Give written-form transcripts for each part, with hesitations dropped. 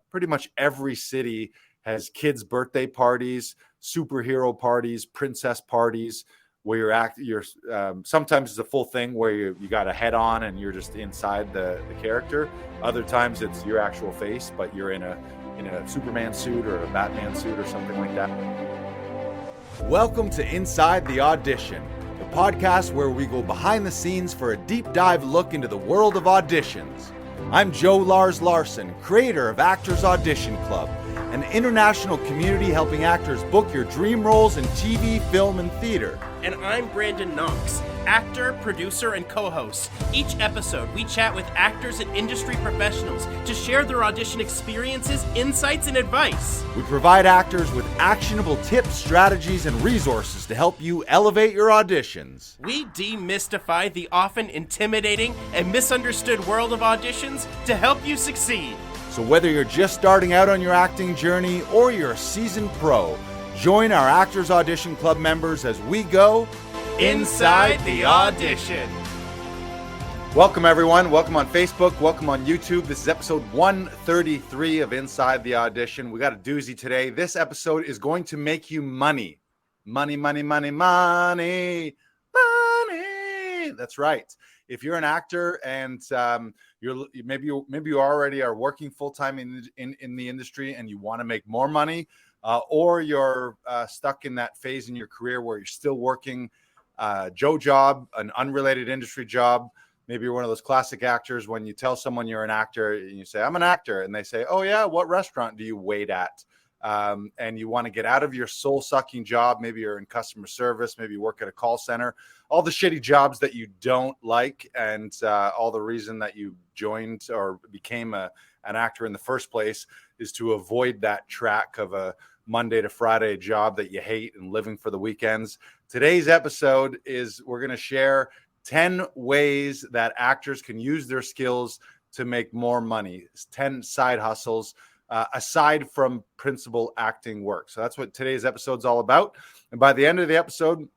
pretty much every city has kids' birthday parties, superhero parties, princess parties, where you're sometimes it's a full thing where you got a head on and you're just inside the character. Other times it's your actual face, but you're in a Superman suit or a Batman suit or something like that. Welcome to Inside the Audition, the podcast where we go behind the scenes for a deep dive look into the world of auditions. I'm Joe Lars Larson, creator of Actors Audition Club, an international community helping actors book your dream roles in TV, film, and theater. And I'm Brandon Knox, actor, producer, and co-host. Each episode, we chat with actors and industry professionals to share their audition experiences, insights, and advice. We provide actors with actionable tips, strategies, and resources to help you elevate your auditions. We demystify the often intimidating and misunderstood world of auditions to help you succeed. So whether you're just starting out on your acting journey or you're a seasoned pro, join our Actors Audition Club members as we go Inside the Audition. Welcome, everyone. Welcome on Facebook. Welcome on YouTube. This is episode 133 of Inside the Audition. We got a doozy today. This episode is going to make you money. Money, money, money, money, money. That's right. If you're an actor and maybe you already are working full-time in the industry and you want to make more money, or you're stuck in that phase in your career where you're still working Joe job, an unrelated industry job. Maybe you're one of those classic actors when you tell someone you're an actor and you say, I'm an actor. And they say, oh yeah, what restaurant do you wait at? And you want to get out of your soul-sucking job. Maybe you're in customer service. Maybe you work at a call center. All the shitty jobs that you don't like, and all the reason that you joined or became an actor in the first place is to avoid that track of a Monday to Friday job that you hate and living for the weekends. Today's episode is we're going to share 10 ways that actors can use their skills to make more money, 10 side hustles aside from principal acting work. So that's what today's episode is all about. And by the end of the episode,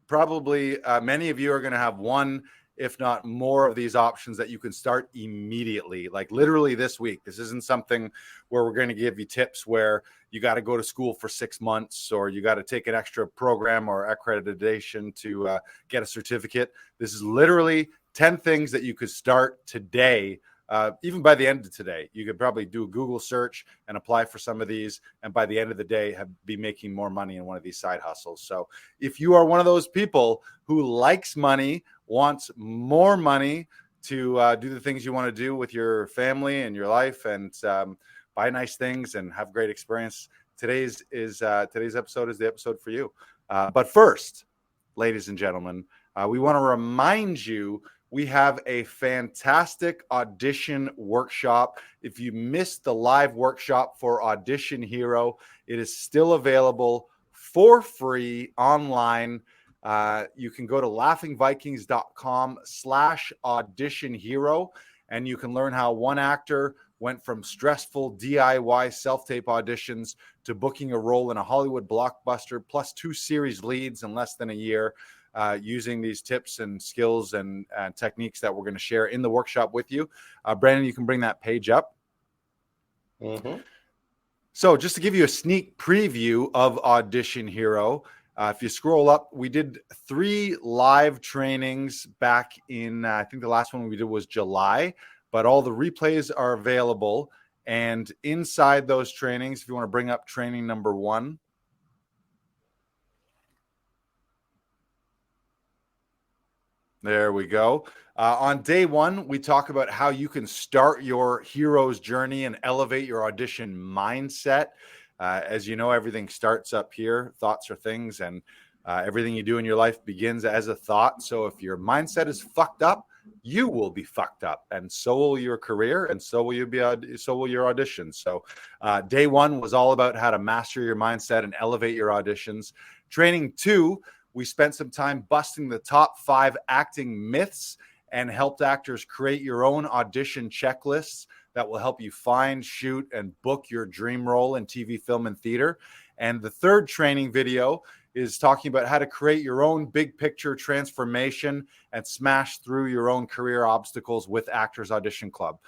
probably many of you are going to have one, if not more, of these options that you can start immediately, like literally this week. This isn't something where we're going to give you tips where you got to go to school for 6 months or you got to take an extra program or accreditation to get a certificate. This is literally 10 things that you could start today. Even by the end of today, you could probably do a Google search and apply for some of these. And by the end of the day, be making more money in one of these side hustles. So if you are one of those people who likes money, wants more money to do the things you want to do with your family and your life and buy nice things and have great experience, today's episode is the episode for you. But first, ladies and gentlemen, we want to remind you we have a fantastic audition workshop. If you missed the live workshop for Audition Hero, it is still available for free online. You can go to laughingvikings.com/audition hero, and you can learn how one actor went from stressful DIY self-tape auditions to booking a role in a Hollywood blockbuster, plus 2 series leads in less than a year. Using these tips and skills and techniques that we're going to share in the workshop with you. Brandon, you can bring that page up. Mm-hmm. So just to give you a sneak preview of Audition Hero, if you scroll up, we did 3 live trainings back in, I think the last one we did was July, but all the replays are available. And inside those trainings, if you want to bring up training number 1, there we go. On day 1, we talk about how you can start your hero's journey and elevate your audition mindset. As you know, everything starts up here. Thoughts are things, and everything you do in your life begins as a thought. So if your mindset is fucked up, you will be fucked up, and so will your career, and so will your auditions. So day 1 was all about how to master your mindset and elevate your auditions. Training 2, we spent some time busting the top 5 acting myths and helped actors create your own audition checklists that will help you find, shoot, and book your dream role in TV, film, and theater. And the third training video is talking about how to create your own big picture transformation and smash through your own career obstacles with Actors Audition Club.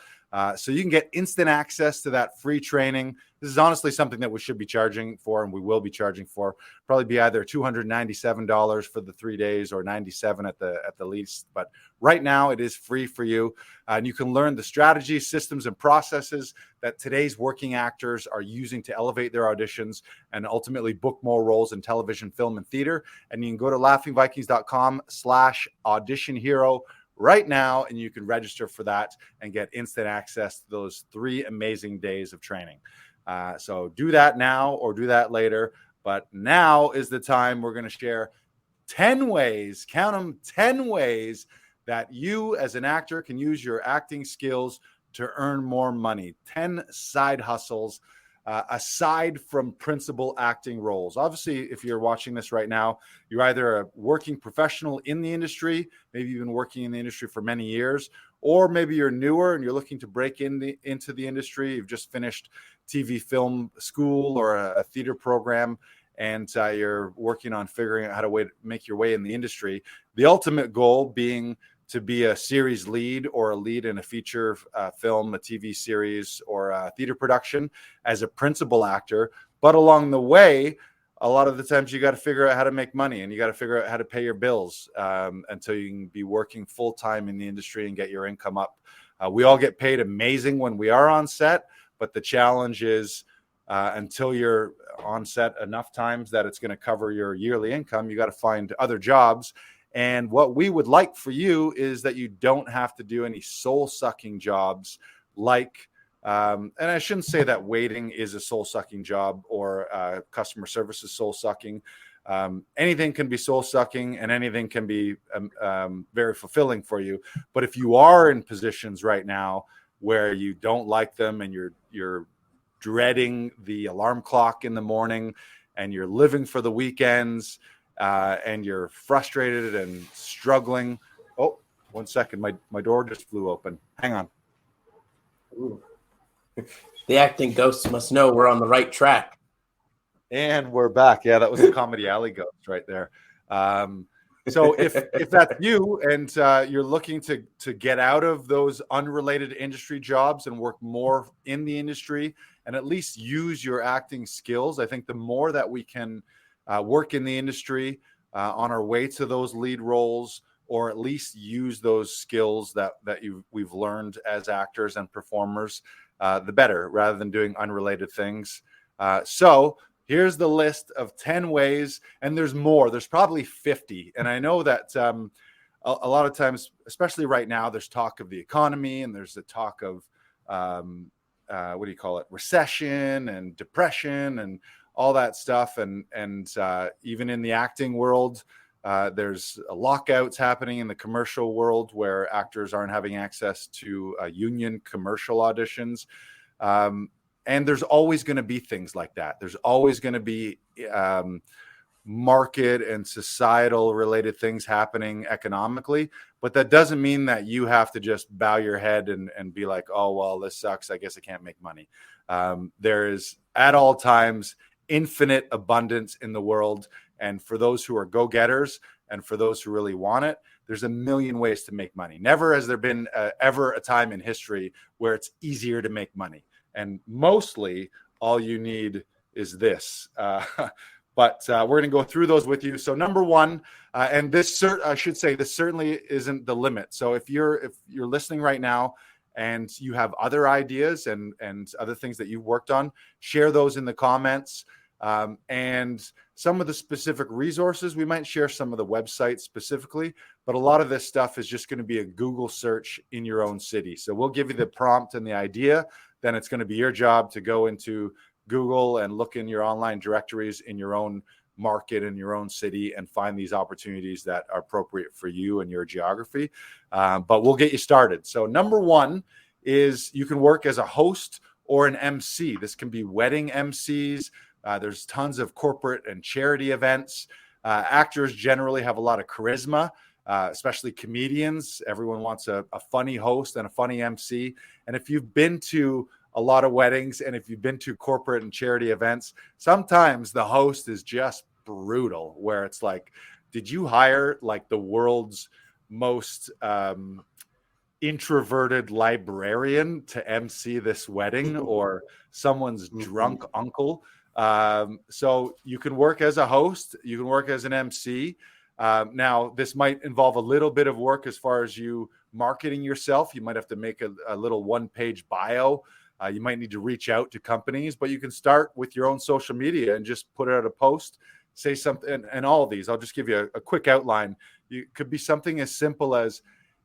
So you can get instant access to that free training. This is honestly something that we should be charging for, and we will be charging for. Probably be either $297 for the 3 days or $97 at the least. But right now, it is free for you, and you can learn the strategies, systems, and processes that today's working actors are using to elevate their auditions and ultimately book more roles in television, film, and theater. And you can go to laughingvikings.com/audition right now, and you can register for that and get instant access to those 3 amazing days of training. So do that now or do that later. But now is the time we're going to share 10 ways, count them, 10 ways that you as an actor can use your acting skills to earn more money. 10 side hustles aside from principal acting roles. Obviously, if you're watching this right now, you're either a working professional in the industry, maybe you've been working in the industry for many years, or maybe you're newer and you're looking to break into the industry. You've just finished TV film school or a theater program, and you're working on figuring out how to make your way in the industry. The ultimate goal being to be a series lead or a lead in a feature film, a TV series, or a theater production as a principal actor. But along the way, a lot of the times you got to figure out how to make money, and you got to figure out how to pay your bills until you can be working full time in the industry and get your income up. We all get paid amazing when we are on set, but the challenge is until you're on set enough times that it's going to cover your yearly income, you got to find other jobs. And what we would like for you is that you don't have to do any soul-sucking jobs like, and I shouldn't say that waiting is a soul-sucking job or customer service is soul-sucking. Anything can be soul-sucking and anything can be very fulfilling for you. But if you are in positions right now where you don't like them and you're dreading the alarm clock in the morning and you're living for the weekends, and you're frustrated and struggling. Oh, 1 second. My door just flew open. Hang on. Ooh. The acting ghosts must know we're on the right track. And we're back. Yeah, that was the Comedy Alley ghost right there. So if that's you and you're looking to get out of those unrelated industry jobs and work more in the industry and at least use your acting skills, I think the more that we can work in the industry on our way to those lead roles, or at least use those skills that we've learned as actors and performers, the better, rather than doing unrelated things. So here's the list of 10 ways, and there's more. There's probably 50. And I know that a lot of times, especially right now, there's talk of the economy and there's a talk of, recession and depression and all that stuff. And even in the acting world, there's lockouts happening in the commercial world where actors aren't having access to union commercial auditions. And there's always going to be things like that. There's always going to be market and societal related things happening economically. But that doesn't mean that you have to just bow your head and be like, oh, well, this sucks. I guess I can't make money. There is at all times infinite abundance in the world. And for those who are go-getters and for those who really want it, there's a million ways to make money. Never has there been ever a time in history where it's easier to make money. And mostly all you need is this. But we're going to go through those with you. So number one, and this I should say this certainly isn't the limit. So if you're listening right now and you have other ideas and other things that you've worked on, share those in the comments. And some of the specific resources, we might share some of the websites specifically, but a lot of this stuff is just going to be a Google search in your own city. So we'll give you the prompt and the idea. Then it's going to be your job to go into Google and look in your online directories in your own market in your own city and find these opportunities that are appropriate for you and your geography. But we'll get you started. So number one is you can work as a host or an MC. This can be wedding MCs. There's tons of corporate and charity events. Actors generally have a lot of charisma, especially comedians. Everyone wants a funny host and a funny MC. And if you've been to a lot of weddings and if you've been to corporate and charity events, sometimes the host is just brutal, where it's like, did you hire like the world's most introverted librarian to MC this wedding or someone's drunk uncle. So you can work as a host, you can work as an MC. Now, this might involve a little bit of work as far as you marketing yourself. You might have to make a little one-page bio. You might need to reach out to companies, but you can start with your own social media and just put out a post, say something, and all of these. I'll just give you a quick outline. It could be something as simple as,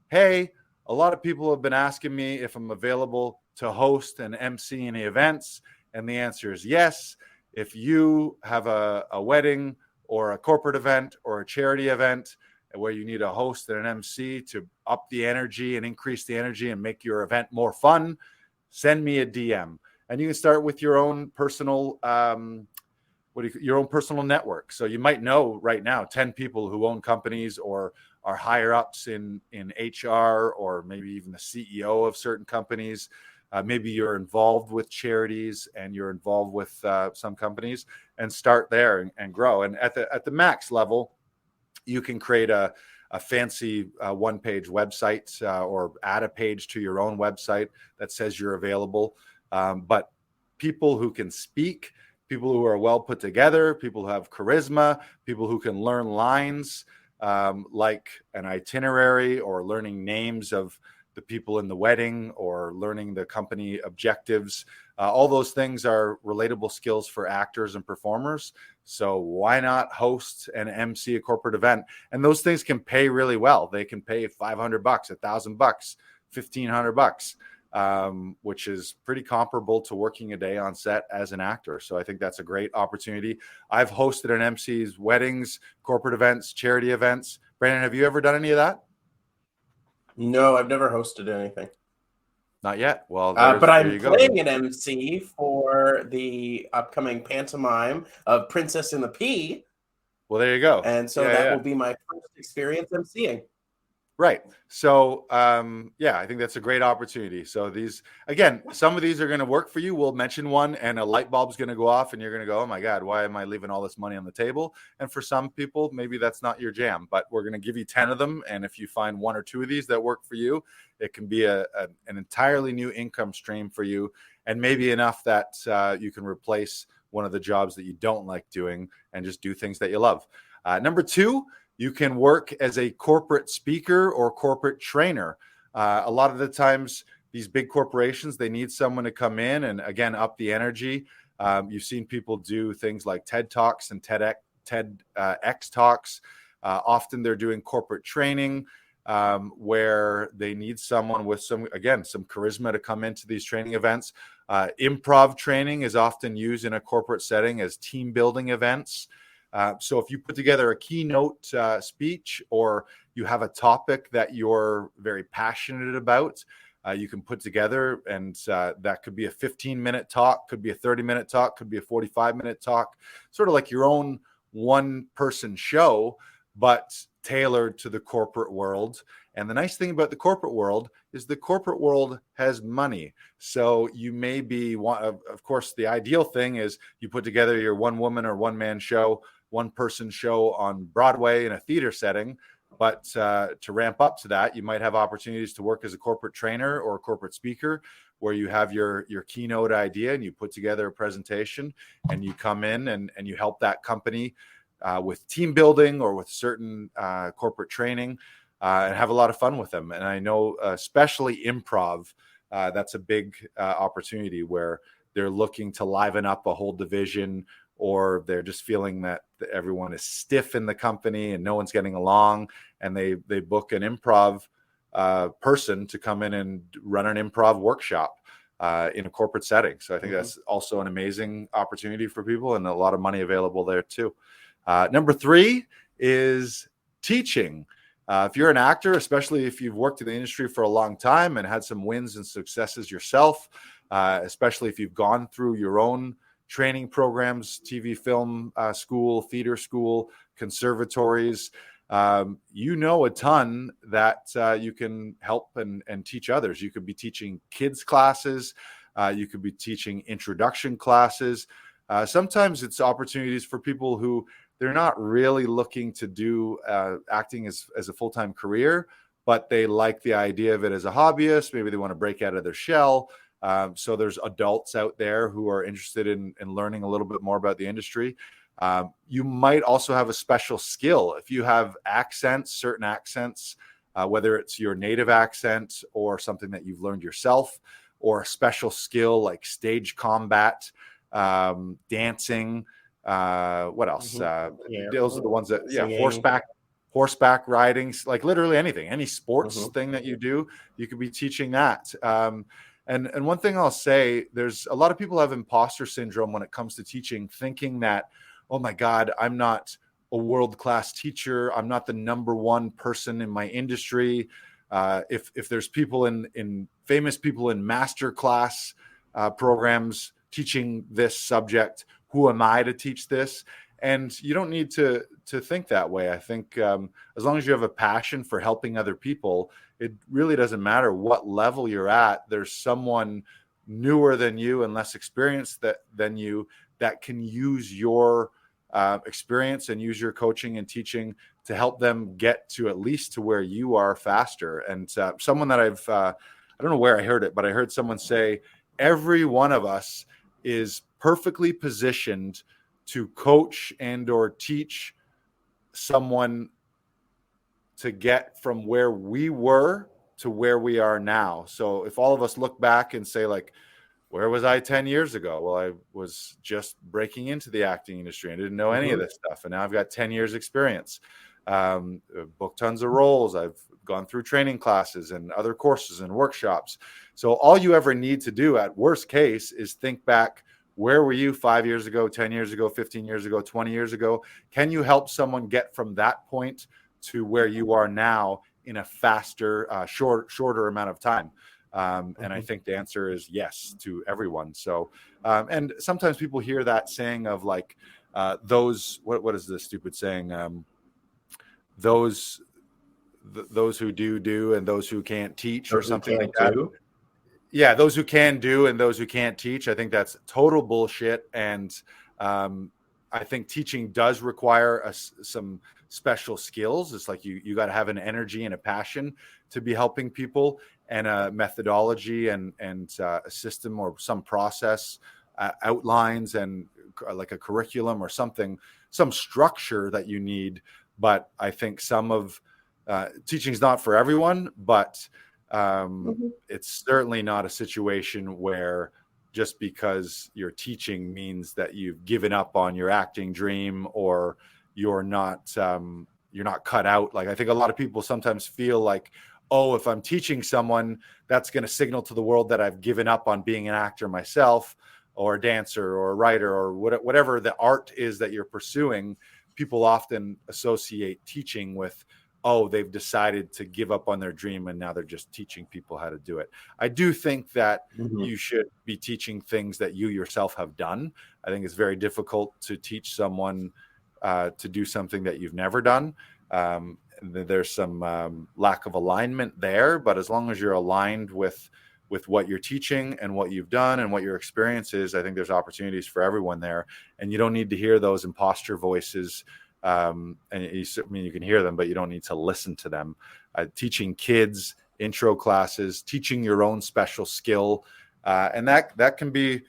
hey, a lot of people have been asking me if I'm available to host and MC any events, and the answer is yes. If you have a wedding or a corporate event or a charity event where you need a host and an MC to up the energy and increase the energy and make your event more fun, send me a DM. And you can start with your own personal your own personal network. So you might know right now 10 people who own companies or are higher ups in HR, or maybe even the CEO of certain companies. Maybe you're involved with charities and you're involved with some companies, and start there and grow. And at the max level, you can create a fancy one-page website or add a page to your own website that says you're available. But people who can speak, people who are well put together, people who have charisma, people who can learn lines like an itinerary, or learning names of the people in the wedding, or learning the company objectives. All those things are relatable skills for actors and performers. So why not host and MC a corporate event? And those things can pay really well. They can pay $500, $1,000, $1,500, which is pretty comparable to working a day on set as an actor. So I think that's a great opportunity. I've hosted and MC's weddings, corporate events, charity events. Brandon, have you ever done any of that? No, I've never hosted anything. Not yet. Well, but I'm playing an MC for the upcoming pantomime of Princess and the Pea. Well, there you go. And so that will be my first experience MCing. Right. So, I think that's a great opportunity. So these, again, some of these are going to work for you. We'll mention one and a light bulb's going to go off and you're going to go, oh my God, why am I leaving all this money on the table? And for some people, maybe that's not your jam, but we're going to give you 10 of them. And if you find one or two of these that work for you, it can be an entirely new income stream for you, and maybe enough that you can replace one of the jobs that you don't like doing and just do things that you love. Number 2, you can work as a corporate speaker or corporate trainer. A lot of the times, these big corporations, they need someone to come in and, again, up the energy. You've seen people do things like TED Talks and TEDx Talks. Often they're doing corporate training where they need someone with some charisma to come into these training events. Improv training is often used in a corporate setting as team building events. So if you put together a keynote speech, or you have a topic that you're very passionate about, you can put together, and that could be a 15-minute talk, could be a 30-minute talk, could be a 45-minute talk, sort of like your own one-person show, but tailored to the corporate world. And the nice thing about the corporate world is the corporate world has money. So you may be of course, the ideal thing is you put together your one-woman or one-man show, one-person show on Broadway in a theater setting. But to ramp up to that, you might have opportunities to work as a corporate trainer or a corporate speaker, where you have your keynote idea and you put together a presentation and you come in and you help that company with team building or with certain corporate training and have a lot of fun with them. And I know especially improv, that's a big opportunity where they're looking to liven up a whole division, or they're just feeling that everyone is stiff in the company and no one's getting along, and they book an improv person to come in and run an improv workshop in a corporate setting. So I think that's also an amazing opportunity for people, and a lot of money available there too. Number 3 is teaching. If you're an actor, especially if you've worked in the industry for a long time and had some wins and successes yourself, especially if you've gone through your own training programs, TV, film school, theater school, conservatories, you know a ton that you can help and teach others. You could be teaching kids classes. You could be teaching introduction classes. Sometimes it's opportunities for people who they're not really looking to do acting as a full-time career, but they like the idea of it as a hobbyist. Maybe they want to break out of their shell. So there's adults out there who are interested in learning a little bit more about the industry. You might also have a special skill. If you have accents, certain accents, whether it's your native accent or something that you've learned yourself, or a special skill like stage combat, dancing, what else? Those are the ones that, horseback riding, like literally anything, any sports thing that you do, you could be teaching that. And one thing I'll say, there's a lot of people have imposter syndrome when it comes to teaching, thinking that, oh my God, I'm not a world-class teacher. I'm not the number one person in my industry. If there's people in famous people in master class programs teaching this subject, who am I to teach this? And you don't need to think that way. I think as long as you have a passion for helping other people, it really doesn't matter what level you're at. There's someone newer than you and less experienced than you that can use your experience and use your coaching and teaching to help them get to at least to where you are faster. And someone that I don't know where I heard it, but I heard someone say, every one of us is perfectly positioned to coach and or teach someone to get from where we were to where we are now. So if all of us look back and say, like, where was I 10 years ago? Well, I was just breaking into the acting industry and didn't know any of this stuff. And now I've got 10 years experience, booked tons of roles. I've gone through training classes and other courses and workshops. So all you ever need to do at worst case is think back, where were you 5 years ago, 10 years ago, 15 years ago, 20 years ago? Can you help someone get from that point to where you are now in a faster, shorter amount of time? And I think the answer is yes to everyone. So, and sometimes people hear that saying of like, what is the stupid saying? Those who do, and those who can't teach, or something like that. Yeah. Those who can do and those who can't teach. I think that's total bullshit. And, I think teaching does require some special skills. It's like you got to have an energy and a passion to be helping people, and a methodology and a system or some process outlines, and like a curriculum or something, some structure that you need. But I think some of teaching is not for everyone, but it's certainly not a situation where just because you're teaching means that you've given up on your acting dream, or you're not cut out. Like, I think a lot of people sometimes feel like, oh, if I'm teaching someone, that's going to signal to the world that I've given up on being an actor myself, or a dancer, or a writer, or whatever the art is that you're pursuing. People often associate teaching with, oh, they've decided to give up on their dream and now they're just teaching people how to do it. I do think that you should be teaching things that you yourself have done. I think it's very difficult to teach someone to do something that you've never done. There's some lack of alignment there, but as long as you're aligned with what you're teaching and what you've done and what your experience is, I think there's opportunities for everyone there. And you don't need to hear those imposter voices. And you can hear them, but you don't need to listen to them. Teaching kids intro classes, teaching your own special skill, and that can be,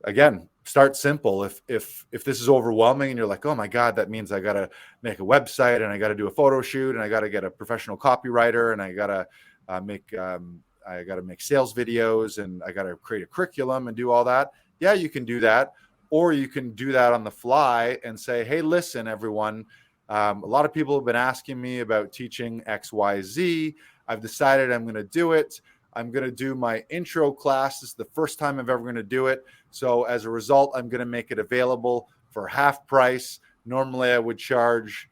again, start simple. If this is overwhelming and you're like, oh my God, that means I got to make a website, and I got to do a photo shoot, and I got to get a professional copywriter, and I got to make sales videos, and I got to create a curriculum and do all that. Yeah, you can do that. Or you can do that on the fly and say, hey, listen, everyone, a lot of people have been asking me about teaching XYZ. I've decided I'm going to do it. I'm going to do my intro class. This is the first time I'm ever going to do it. So as a result, I'm going to make it available for half price. Normally, I would charge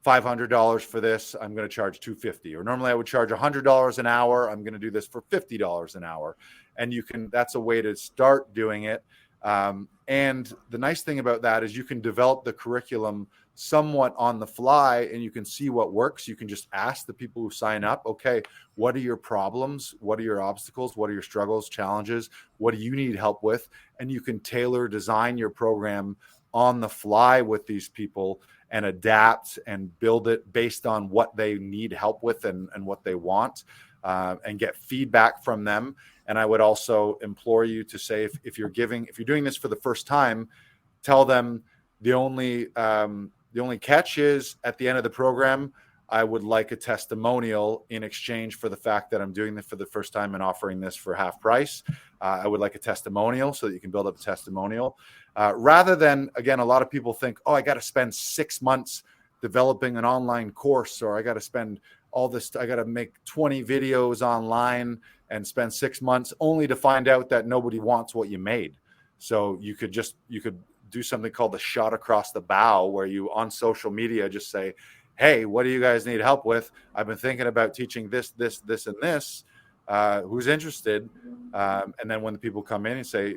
$500 for this. I'm going to charge $250. Or normally I would charge $100 an hour. I'm going to do this for $50 an hour. And that's a way to start doing it. And the nice thing about that is you can develop the curriculum somewhat on the fly, and you can see what works. You can just ask the people who sign up, okay, what are your problems? What are your obstacles? What are your struggles, challenges? What do you need help with? And you can tailor design your program on the fly with these people. and adapt and build it based on what they need help with and what they want, and get feedback from them. And I would also implore you to say, if you're doing this for the first time, tell them the only catch is at the end of the program, I would like a testimonial in exchange for the fact that I'm doing this for the first time and offering this for half price. I would like a testimonial so that you can build up a testimonial. Rather than, again, a lot of people think, oh, I got to spend 6 months developing an online course, or I got to spend all this, I got to make 20 videos online and spend 6 months only to find out that nobody wants what you made. So you could do something called the shot across the bow, where you on social media just say, hey, what do you guys need help with? I've been thinking about teaching this, and this. Who's interested? And then when the people come in and say,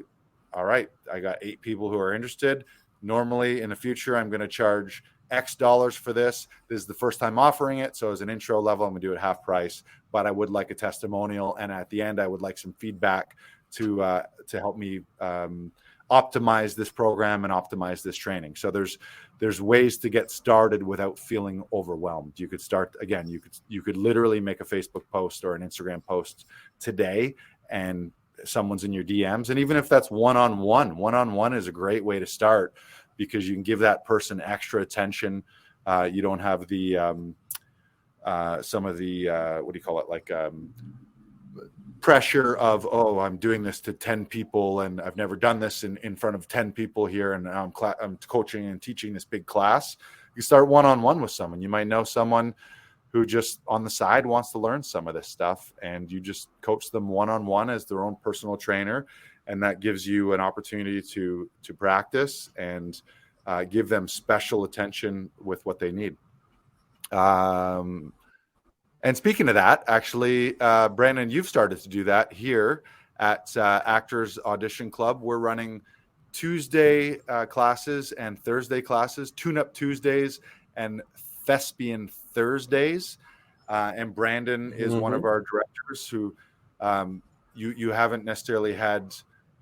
all right, I got 8 people who are interested. Normally in the future, I'm going to charge X dollars for this. This is the first time offering it. So as an intro level, I'm going to do it half price, but I would like a testimonial. And at the end, I would like some feedback to help me optimize this program and optimize this training. So there's ways to get started without feeling overwhelmed. You could start, again, you could literally make a Facebook post or an Instagram post today, and someone's in your DMs. And even if that's one-on-one is a great way to start, because you can give that person extra attention. You don't have the some of the what do you call it, like pressure of, oh, I'm doing this to 10 people and I've never done this in front of 10 people here, and I'm coaching and teaching this big class. You start one-on-one with someone. You might know someone who just on the side wants to learn some of this stuff, and you just coach them one-on-one as their own personal trainer, and that gives you an opportunity to practice and give them special attention with what they need. And speaking of that, actually, Brandon, you've started to do that here at Actors Audition Club. We're running Tuesday classes and Thursday classes, Tune-Up Tuesdays and Thespian Thursdays. And Brandon is one of our directors who you haven't necessarily had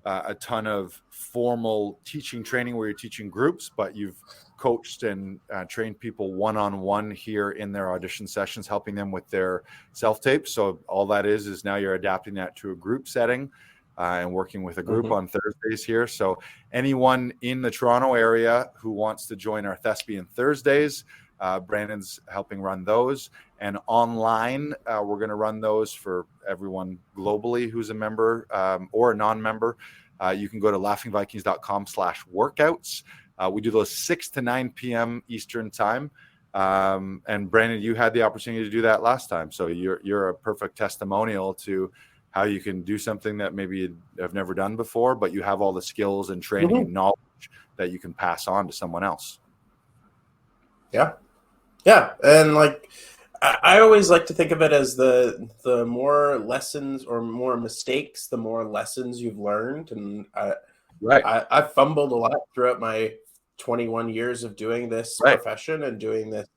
a ton of formal teaching training where you're teaching groups, but you've coached and trained people one-on-one here in their audition sessions, helping them with their self-tapes. So all that is now you're adapting that to a group setting and working with a group on Thursdays here. So anyone in the Toronto area who wants to join our Thespian Thursdays, Brandon's helping run those. And online, we're going to run those for everyone globally who's a member or a non-member. You can go to laughingvikings.com/workouts. We do those 6 to 9 p.m. Eastern time. And Brandon, you had the opportunity to do that last time. So you're a perfect testimonial to how you can do something that maybe you have never done before, but you have all the skills and training and knowledge that you can pass on to someone else. Yeah. Yeah. And like, I always like to think of it as the more lessons or more mistakes, the more lessons you've learned. And I fumbled a lot throughout my 21 years of doing this profession and doing this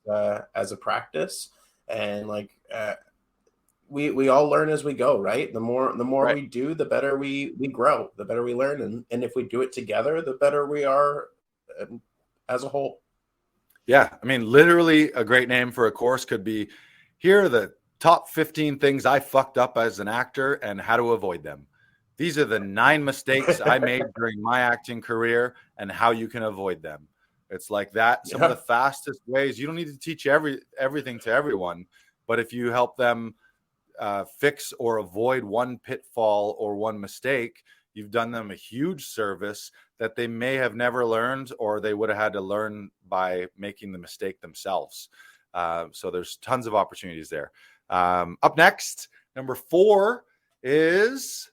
as a practice. And like, we all learn as we go, right? The more we do, the better we grow, the better we learn. And if we do it together, the better we are as a whole. Yeah. I mean, literally a great name for a course could be, here are the top 15 things I fucked up as an actor and how to avoid them. These are the 9 mistakes I made during my acting career and how you can avoid them. It's like that. Some of the fastest ways. You don't need to teach everything to everyone, but if you help them fix or avoid one pitfall or one mistake, you've done them a huge service that they may have never learned, or they would have had to learn by making the mistake themselves. So there's tons of opportunities there. Up next, number 4 is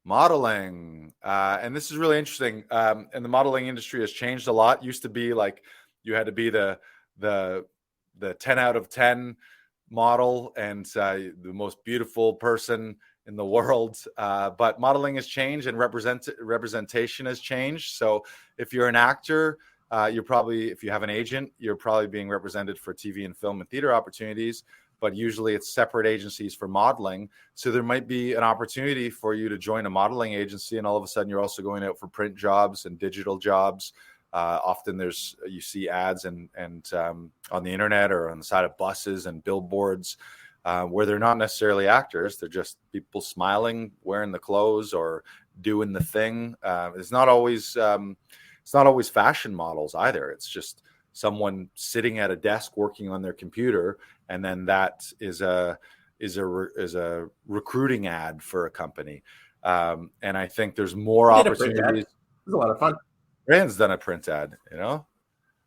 modeling. And this is really interesting. And the modeling industry has changed a lot. Used to be like you had to be the 10 out of 10 model and the most beautiful person in the world. But modeling has changed and representation has changed. So if you're an actor, you're probably, if you have an agent, you're probably being represented for TV and film and theater opportunities, but usually it's separate agencies for modeling. So there might be an opportunity for you to join a modeling agency, and all of a sudden you're also going out for print jobs and digital jobs. Often you see ads and on the internet or on the side of buses and billboards where they're not necessarily actors. They're just people smiling, wearing the clothes or doing the thing. It's not always fashion models either. It's just someone sitting at a desk working on their computer, and then that is a recruiting ad for a company. And I think there's more opportunities. It's a lot of fun. Rand's done a print ad, you know.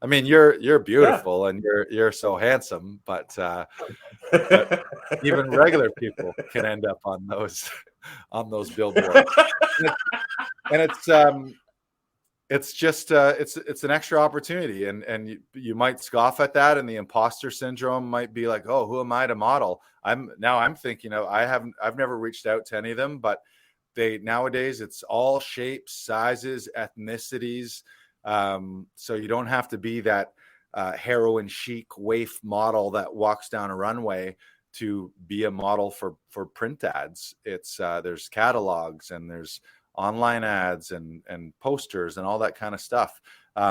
I mean, you're beautiful and you're so handsome, but even regular people can end up on those billboards. And it's just it's an extra opportunity, and you might scoff at that, and the imposter syndrome might be like, oh, who am I to model? I'm thinking I've never reached out to any of them, but nowadays it's all shapes, sizes, ethnicities. So you don't have to be that heroin chic waif model that walks down a runway to be a model for print ads. It's there's catalogs and there's online ads and posters and all that kind of stuff.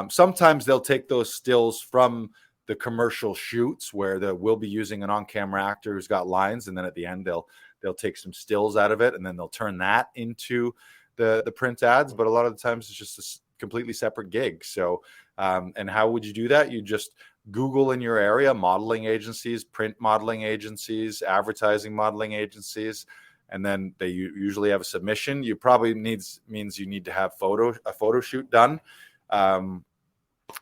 Sometimes they'll take those stills from the commercial shoots where we'll be using an on-camera actor who's got lines, and then at the end they'll take some stills out of it, and then they'll turn that into the print ads. But a lot of the times it's just a completely separate gig. So and how would you do that? You just Google in your area modeling agencies, print modeling agencies, advertising modeling agencies, and then they usually have a submission. You probably means you need to have a photo shoot done.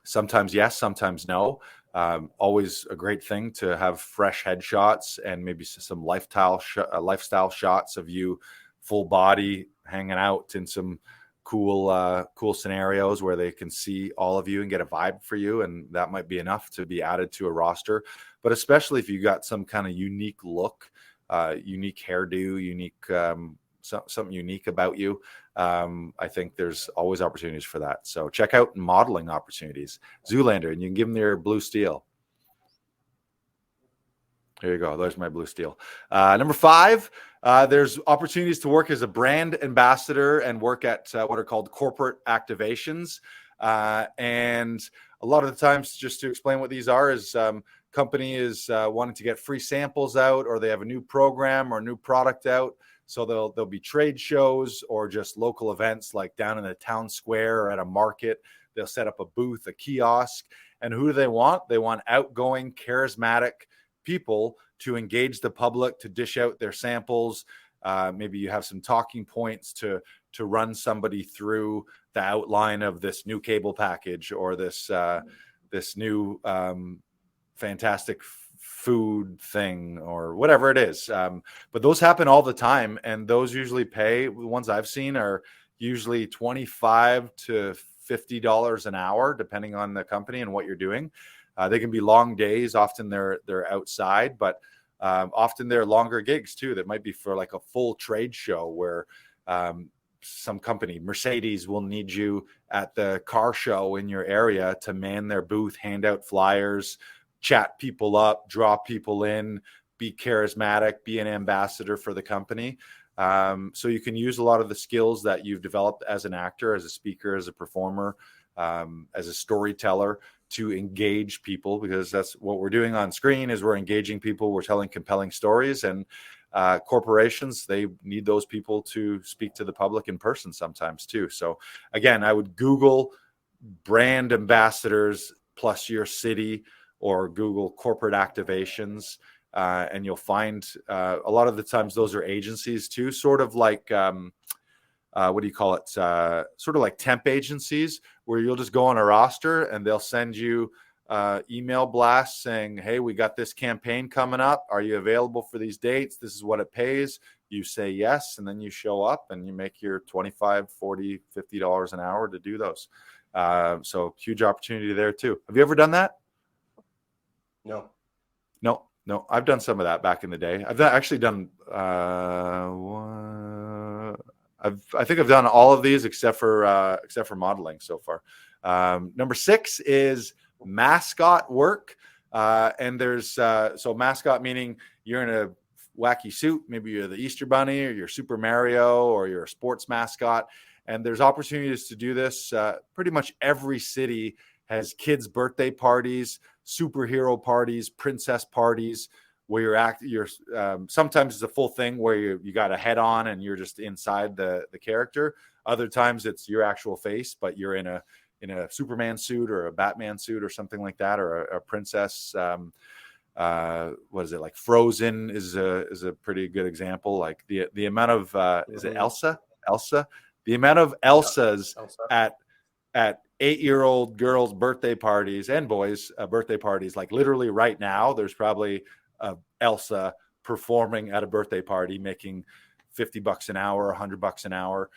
Sometimes yes, sometimes no. Always a great thing to have fresh headshots and maybe some lifestyle shots of you full body hanging out in some cool scenarios where they can see all of you and get a vibe for you, and that might be enough to be added to a roster. But especially if you got some kind of unique look, unique hairdo, unique something unique about you, I think there's always opportunities for that. So check out modeling opportunities. Zoolander, and you can give them your blue steel. There you go. There's my blue steel. Number 5, there's opportunities to work as a brand ambassador and work at what are called corporate activations. And a lot of the times, just to explain what these are, is company is wanting to get free samples out, or they have a new program or a new product out. So there'll be trade shows or just local events like down in the town square or at a market. They'll set up a booth, a kiosk. And who do they want? They want outgoing, charismatic people to engage the public, to dish out their samples. Maybe you have some talking points to run somebody through the outline of this new cable package or this new fantastic food thing or whatever it is. But those happen all the time, and those usually pay. The ones I've seen are usually $25 to $50 an hour, depending on the company and what you're doing. They can be long days. Often they're outside, but often they're longer gigs too. That might be for like a full trade show where some company, Mercedes, will need you at the car show in your area to man their booth, hand out flyers, chat people up, draw people in, be charismatic, be an ambassador for the company. So you can use a lot of the skills that you've developed as an actor, as a speaker, as a performer, as a storyteller, to engage people, because that's what we're doing on screen is we're engaging people. We're telling compelling stories, and corporations, they need those people to speak to the public in person sometimes too. So again, I would Google brand ambassadors plus your city, or Google corporate activations, and you'll find a lot of the times those are agencies too, sort of like what do you call it? Sort of like temp agencies, where you'll just go on a roster and they'll send you email blasts saying, hey, we got this campaign coming up. Are you available for these dates? This is what it pays. You say yes, and then you show up and you make your $25, $40, $50 an hour to do those. So huge opportunity there too. Have you ever done that? No. I've done some of that back in the day. I've actually done I think I've done all of these except for modeling so far. Number 6 is mascot work. And there's so mascot meaning you're in a wacky suit. Maybe you're the Easter Bunny, or you're Super Mario, or you're a sports mascot. And there's opportunities to do this. Pretty much every city has kids' birthday parties, superhero parties, princess parties, where you're sometimes it's a full thing where you got a head on and you're just inside the character. Other times it's your actual face, but you're in a Superman suit or a Batman suit or something like that, or a princess. What is it, like Frozen is a pretty good example. Like the amount of is it Elsa? The amount of Elsas at 8-year-old girls' birthday parties and boys' birthday parties. Like literally right now, there's probably Elsa performing at a birthday party, making $50 an hour, $100 an hour.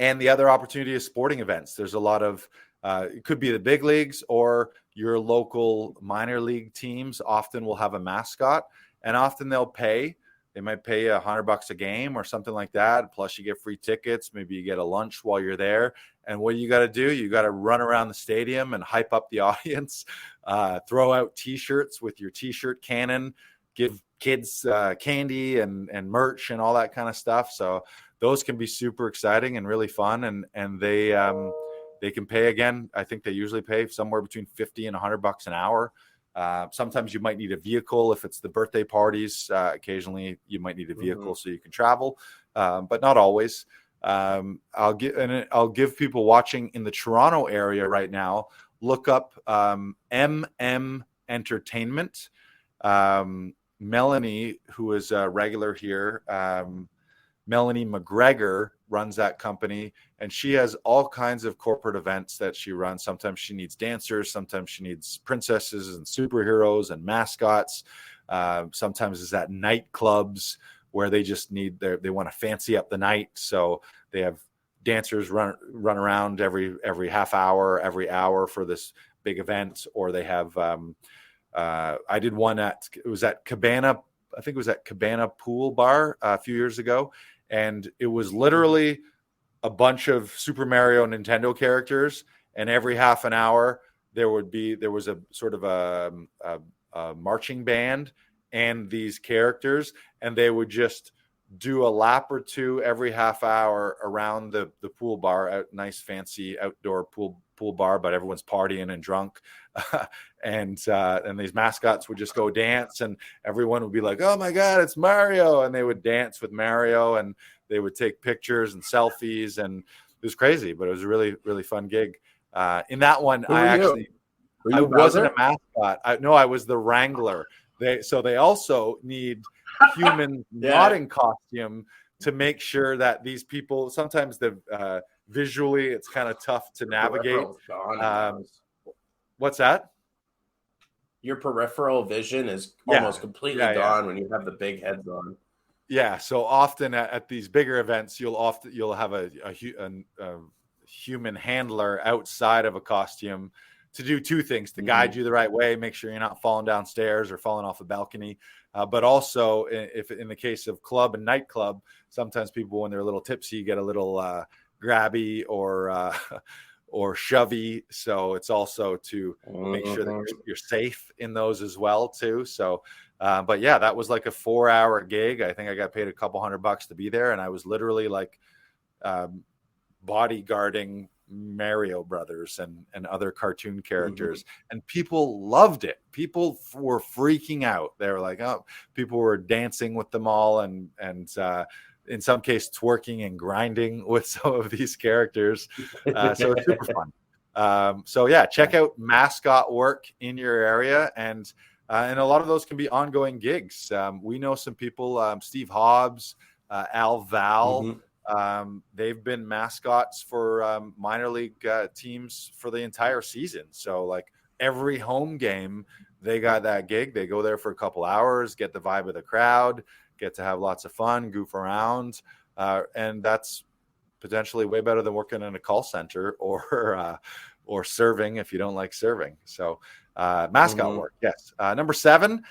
And the other opportunity is sporting events. There's a lot of it could be the big leagues or your local minor league teams often will have a mascot, and often they'll pay. They might pay $100 a game or something like that. Plus you get free tickets. Maybe you get a lunch while you're there. And what you got to do, you got to run around the stadium and hype up the audience, throw out T-shirts with your T-shirt cannon, give kids candy and merch and all that kind of stuff. So those can be super exciting and really fun. And they can pay, again, I think they usually pay somewhere between $50 and $100 an hour. Sometimes you might need a vehicle if it's the birthday parties. Occasionally you might need a vehicle so you can travel, but not always. I'll give people watching in the Toronto area right now, look up MM Entertainment. Melanie, who is a regular here, Melanie McGregor runs that company, and she has all kinds of corporate events that she runs. Sometimes she needs dancers, sometimes she needs princesses and superheroes and mascots. Sometimes it's at nightclubs where they just they want to fancy up the night, so they have dancers run around every half hour, every hour for this big event. Or they have I did one at Cabana. I think it was at Cabana Pool Bar a few years ago. And it was literally a bunch of Super Mario characters. And every half an hour, there was a sort of a marching band and these characters. And they would just do a lap or two every half hour around the pool bar, nice fancy outdoor pool bar, but everyone's partying and drunk. And these mascots would just go dance, and everyone would be like, oh my God, it's Mario. And they would dance with Mario, and they would take pictures and selfies, and it was crazy, but it was a really, really fun gig. In that one, I wasn't a mascot. I was the Wrangler. They also need human not in costume to make sure that these people, sometimes visually it's kind of tough to navigate. What's that? Your peripheral vision is almost completely gone when you have the big heads on. Yeah, so often at these bigger events, you'll have a human handler outside of a costume to do two things: to guide you the right way, make sure you're not falling downstairs or falling off a balcony. But also, if in the case of club and nightclub, sometimes people, when they're a little tipsy, get a little grabby or shovey. So it's also to make sure that you're safe in those as well too. So, but yeah, that was like a 4-hour gig. I think I got paid a couple $100 to be there, and I was literally like bodyguarding Mario Brothers and other cartoon characters, and people loved it. People were freaking out. They were like, oh, people were dancing with them all, and in some cases twerking and grinding with some of these characters. So it's super fun. So yeah, check out mascot work in your area, and a lot of those can be ongoing gigs. We know some people, Steve Hobbs, Al Val. They've been mascots for minor league teams for the entire season. So like every home game, they got that gig. They go there for a couple hours, get the vibe of the crowd, get to have lots of fun, goof around. And that's potentially way better than working in a call center or serving if you don't like serving. So mascot work, yes. Number 7,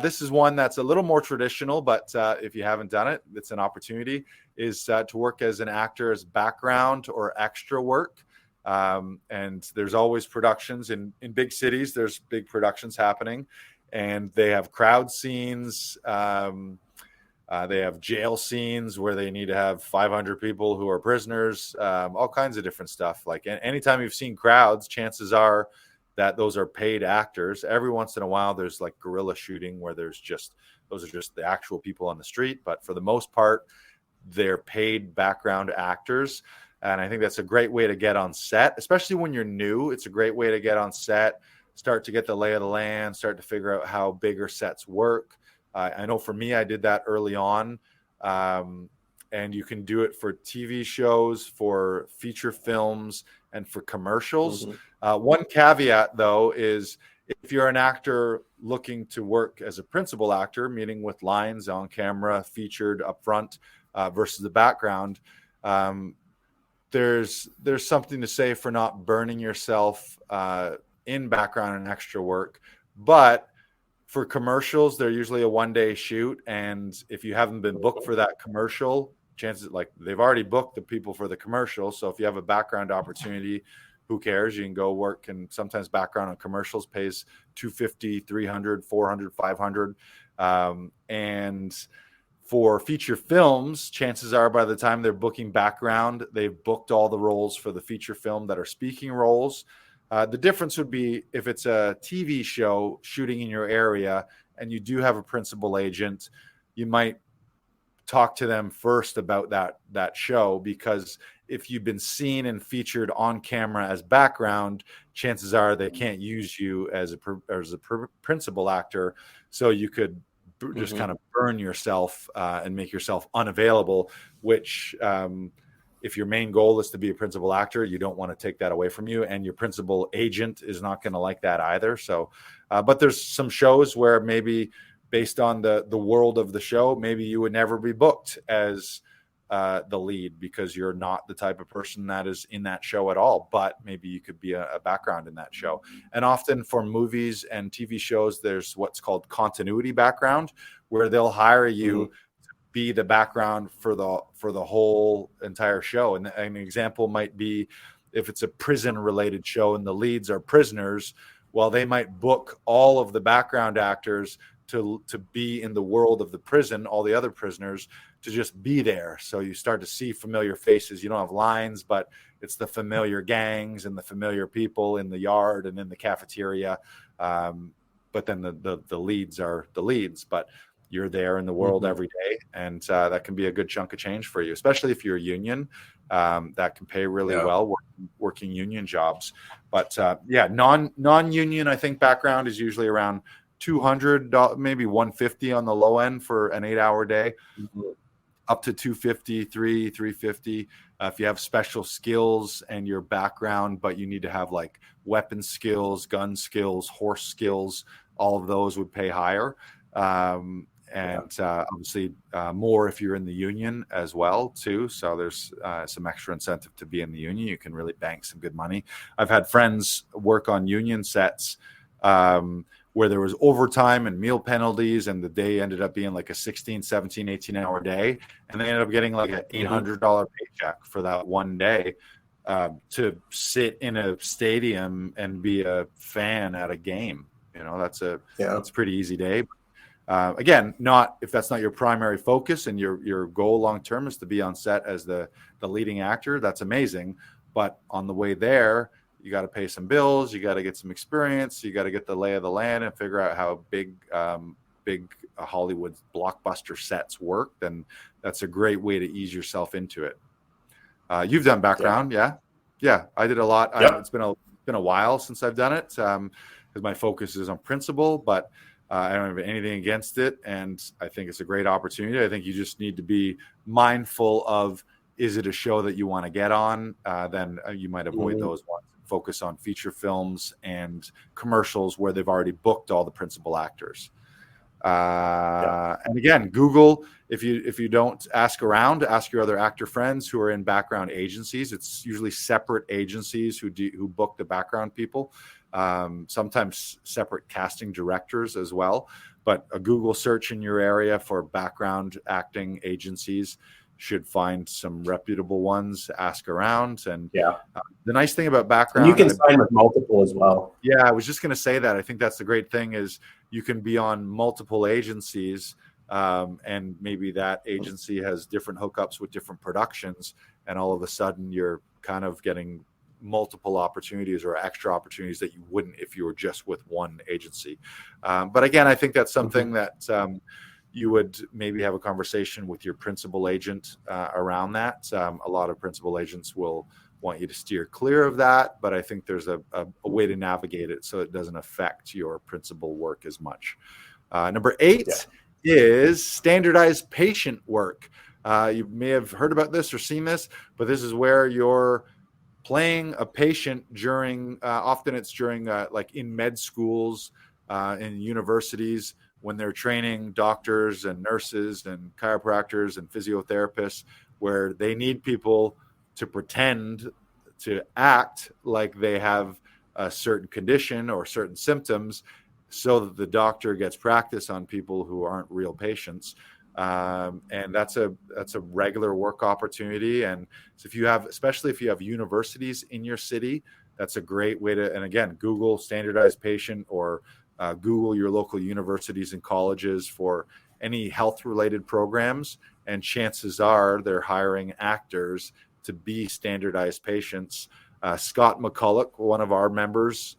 this is one that's a little more traditional, but if you haven't done it, it's an opportunity, is to work as an actor as background or extra work. And there's always productions in big cities. There's big productions happening, and they have crowd scenes. They have jail scenes where they need to have 500 people who are prisoners, all kinds of different stuff. Like anytime you've seen crowds, chances are that those are paid actors. Every once in a while, there's like guerrilla shooting where those are just the actual people on the street. But for the most part, they're paid background actors. And I think that's a great way to get on set, especially when you're new. It's a great way to get on set, start to get the lay of the land, start to figure out how bigger sets work. I know for me, I did that early on. And you can do it for TV shows, for feature films, and for commercials. One caveat, though, is if you're an actor looking to work as a principal actor, meaning with lines on camera, featured up front versus the background, there's something to say for not burning yourself in background and extra work. But for commercials, they're usually a one-day shoot. And if you haven't been booked for that commercial, chances like they've already booked the people for the commercial. So if you have a background opportunity, who cares? You can go work. And sometimes background on commercials pays $250, $300, $400, $500. And for feature films, chances are by the time they're booking background, they've booked all the roles for the feature film that are speaking roles. The difference would be if it's a TV show shooting in your area and you do have a principal agent, you might talk to them first about that show, because if you've been seen and featured on camera as background, chances are they can't use you as a principal actor. So you could just kind of burn yourself and make yourself unavailable, which if your main goal is to be a principal actor, you don't want to take that away from you. And your principal agent is not going to like that either. So, but there's some shows where maybe based on the world of the show, maybe you would never be booked as the lead because you're not the type of person that is in that show at all, but maybe you could be a background in that show. And often for movies and TV shows, there's what's called continuity background, where they'll hire you to be the background for the whole entire show. And an example might be if it's a prison related show and the leads are prisoners, well, they might book all of the background actors to be in the world of the prison, all the other prisoners, to just be there. So you start to see familiar faces. You don't have lines, but it's the familiar gangs and the familiar people in the yard and in the cafeteria. But then the leads are the leads, but you're there in the world every day. And that can be a good chunk of change for you, especially if you're a union. That can pay really well working union jobs. But non-union, I think background is usually around $200, maybe $150 on the low end for an 8-hour day, up to $250, $350. If you have special skills and your background, but you need to have like weapon skills, gun skills, horse skills, all of those would pay higher. Obviously more if you're in the union as well too. So there's some extra incentive to be in the union. You can really bank some good money. I've had friends work on union sets where there was overtime and meal penalties, and the day ended up being like a 16, 17, 18-hour day. And they ended up getting like an $800 paycheck for that one day to sit in a stadium and be a fan at a game. You know, that's a pretty easy day. Again, not if that's not your primary focus and your goal long-term is to be on set as the leading actor, that's amazing. But on the way there, you got to pay some bills. You got to get some experience. You got to get the lay of the land and figure out how big Hollywood blockbuster sets work. Then that's a great way to ease yourself into it. You've done background, yeah. I did a lot. It's been a while since I've done it because my focus is on principal, but I don't have anything against it, and I think it's a great opportunity. I think you just need to be mindful of, is it a show that you want to get on? Then you might avoid those ones. Focus on feature films and commercials where they've already booked all the principal actors. And again, Google, if you don't ask around, ask your other actor friends who are in background agencies. It's usually separate agencies who book the background people. Sometimes separate casting directors as well. But a Google search in your area for background acting agencies should find some reputable ones to ask around. And the nice thing about background, and you can sign with multiple as well. Yeah, I was just going to say that. I think that's the great thing is you can be on multiple agencies and maybe that agency has different hookups with different productions, and all of a sudden you're kind of getting multiple opportunities or extra opportunities that you wouldn't if you were just with one agency. But again, I think that's something that you would maybe have a conversation with your principal agent around that. A lot of principal agents will want you to steer clear of that, but I think there's a way to navigate it so it doesn't affect your principal work as much. Number 8 is standardized patient work. You may have heard about this or seen this, but this is where you're playing a patient during, often it's during like in med schools, in universities, when they're training doctors and nurses and chiropractors and physiotherapists, where they need people to pretend to act like they have a certain condition or certain symptoms so that the doctor gets practice on people who aren't real patients. And that's a regular work opportunity. And so if you have, especially if you have universities in your city, that's a great way to, and again, Google standardized patient or Google your local universities and colleges for any health related programs. And chances are they're hiring actors to be standardized patients. Scott McCulloch, one of our members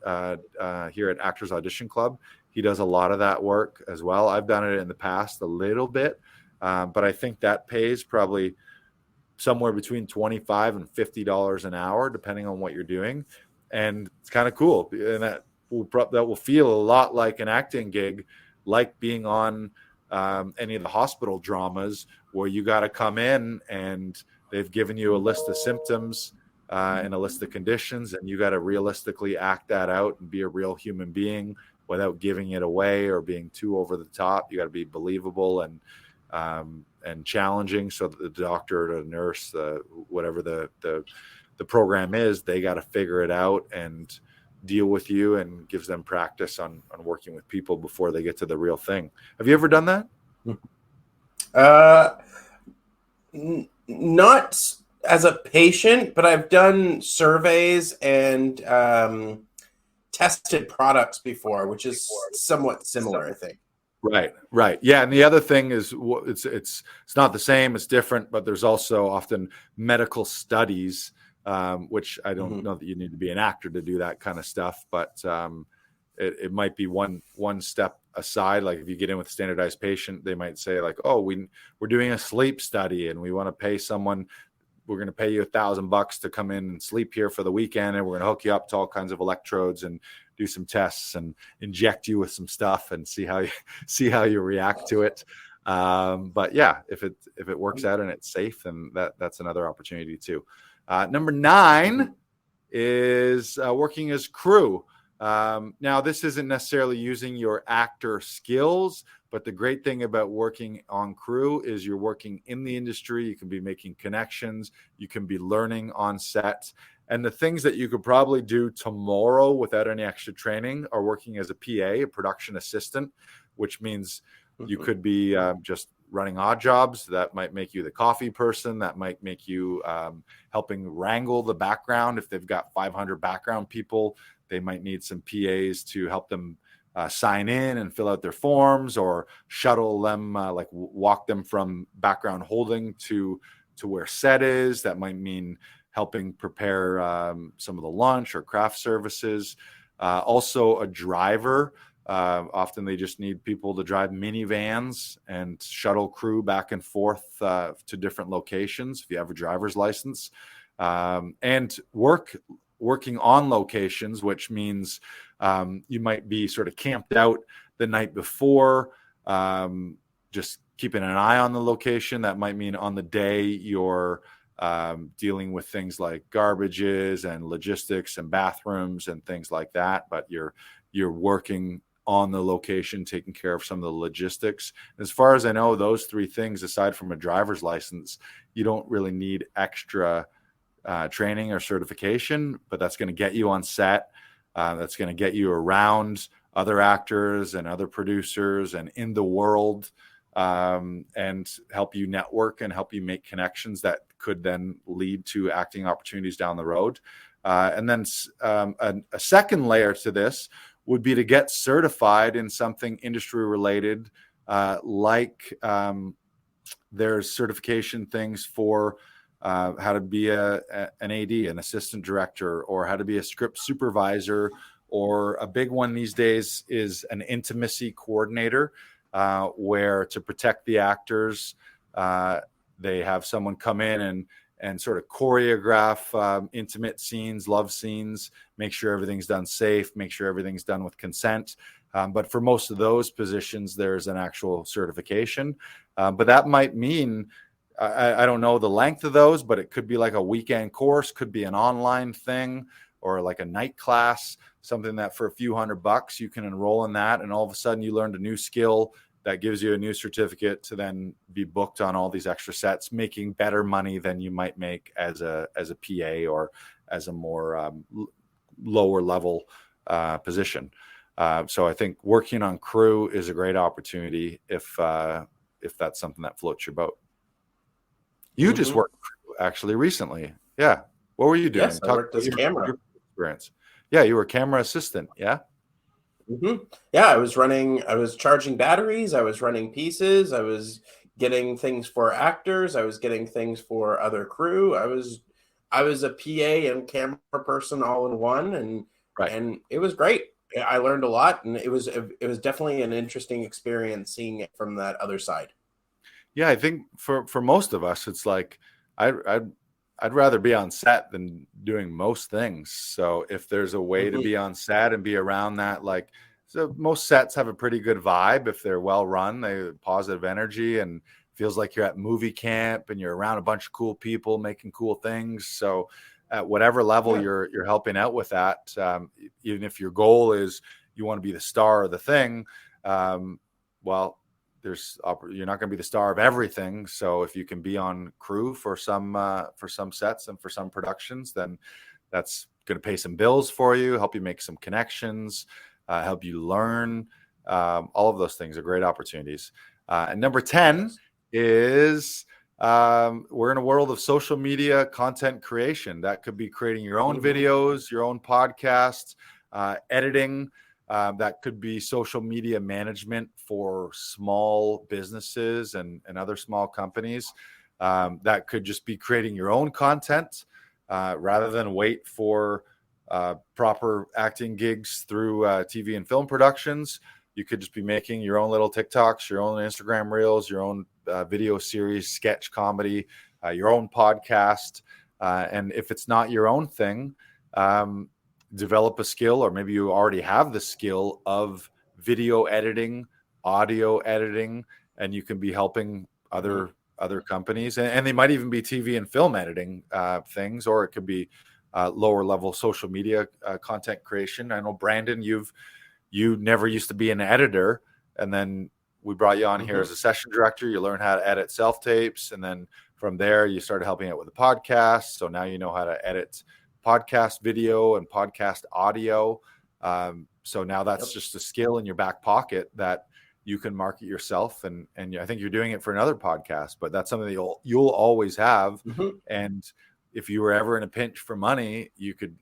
here at Actors Audition Club, he does a lot of that work as well. I've done it in the past a little bit, but I think that pays probably somewhere between $25 and $50 an hour, depending on what you're doing. And it's kind of cool. And that will feel a lot like an acting gig, like being on any of the hospital dramas where you got to come in and they've given you a list of symptoms and a list of conditions, and you got to realistically act that out and be a real human being without giving it away or being too over the top. You got to be believable and challenging, so that the doctor or the nurse, whatever the program is, they got to figure it out and deal with you, and gives them practice on working with people before they get to the real thing. Have you ever done that? Not as a patient, but I've done surveys and tested products before, which is somewhat similar, I think. Right. Yeah. And the other thing is it's not the same, it's different, but there's also often medical studies, which I don't know that you need to be an actor to do that kind of stuff, but it might be one step aside. Like if you get in with a standardized patient, they might say like, oh, we're doing a sleep study and we want to pay someone, we're going to pay you $1,000 to come in and sleep here for the weekend, and we're going to hook you up to all kinds of electrodes and do some tests and inject you with some stuff and see how you react to it. But yeah, if it works out and it's safe, then that's another opportunity too. Number 9 is working as crew. Now, this isn't necessarily using your actor skills, but the great thing about working on crew is you're working in the industry. You can be making connections. You can be learning on set. And the things that you could probably do tomorrow without any extra training are working as a PA, a production assistant, which means you could be just running odd jobs. That might make you the coffee person. That might make you helping wrangle the background. If they've got 500 background people, they might need some PAs to help them sign in and fill out their forms, or shuttle them, like walk them from background holding to where set is. That might mean helping prepare some of the lunch or craft services. Also a driver. Often they just need people to drive minivans and shuttle crew back and forth to different locations if you have a driver's license. And working on locations, which means you might be sort of camped out the night before, just keeping an eye on the location. That might mean on the day you're dealing with things like garbages and logistics and bathrooms and things like that, but you're working on the location, taking care of some of the logistics. As far as I know, those 3 things, aside from a driver's license, you don't really need extra training or certification, but that's going to get you on set. That's going to get you around other actors and other producers and in the world, and help you network and help you make connections that could then lead to acting opportunities down the road. And then a second layer to this would be to get certified in something industry related There's certification things for how to be an AD, an assistant director, or how to be a script supervisor, or a big one these days is an intimacy coordinator, where to protect the actors, they have someone come in and sort of choreograph intimate scenes, love scenes, make sure everything's done safe, make sure everything's done with consent. But for most of those positions, there's an actual certification. But that might mean, I don't know the length of those, but it could be like a weekend course, could be an online thing, or like a night class, something that for a few $100 you can enroll in that. And all of a sudden you learned a new skill that gives you a new certificate to then be booked on all these extra sets, making better money than you might make as a PA or as a more lower level position. So I think working on crew is a great opportunity if that's something that floats your boat. You just worked crew actually recently. Yeah. What were you doing? Yes, I worked as a camera. Experience. Yeah, you were a camera assistant. Yeah. Yeah, I was charging batteries, I was running pieces, I was getting things for actors, I was getting things for other crew. I was a PA and camera person all in one, and it was great. I learned a lot, and it was definitely an interesting experience seeing it from that other side. Yeah, I think for most of us, it's like I'd rather be on set than doing most things. So if there's a way to be on set and be around that, like, so most sets have a pretty good vibe if they're well run, they have positive energy, and feels like you're at movie camp and you're around a bunch of cool people making cool things. So at whatever level you're helping out with that, even if your goal is you want to be the star of the thing, well, you're not going to be the star of everything. So if you can be on crew for some sets and for some productions, then that's going to pay some bills for you, help you make some connections, help you learn. All of those things are great opportunities. And number 10 is we're in a world of social media content creation. That could be creating your own videos, your own podcasts, editing. That could be social media management for small businesses and other small companies. That could just be creating your own content rather than wait for proper acting gigs through TV and film productions. You could just be making your own little TikToks, your own Instagram reels, your own video series, sketch comedy, your own podcast. And if it's not your own thing, develop a skill, or maybe you already have the skill of video editing, audio editing, and you can be helping other companies. And they might even be TV and film editing things, or it could be lower level social media content creation. I know, Brandon, you never used to be an editor, and then we brought you on here as a session director. You learn how to edit self-tapes, and then from there you started helping out with the podcast. So now you know how to edit podcast video and podcast audio. So now that's just a skill in your back pocket that you can market yourself. And I think you're doing it for another podcast, but that's something that you'll always have. And if you were ever in a pinch for money, you could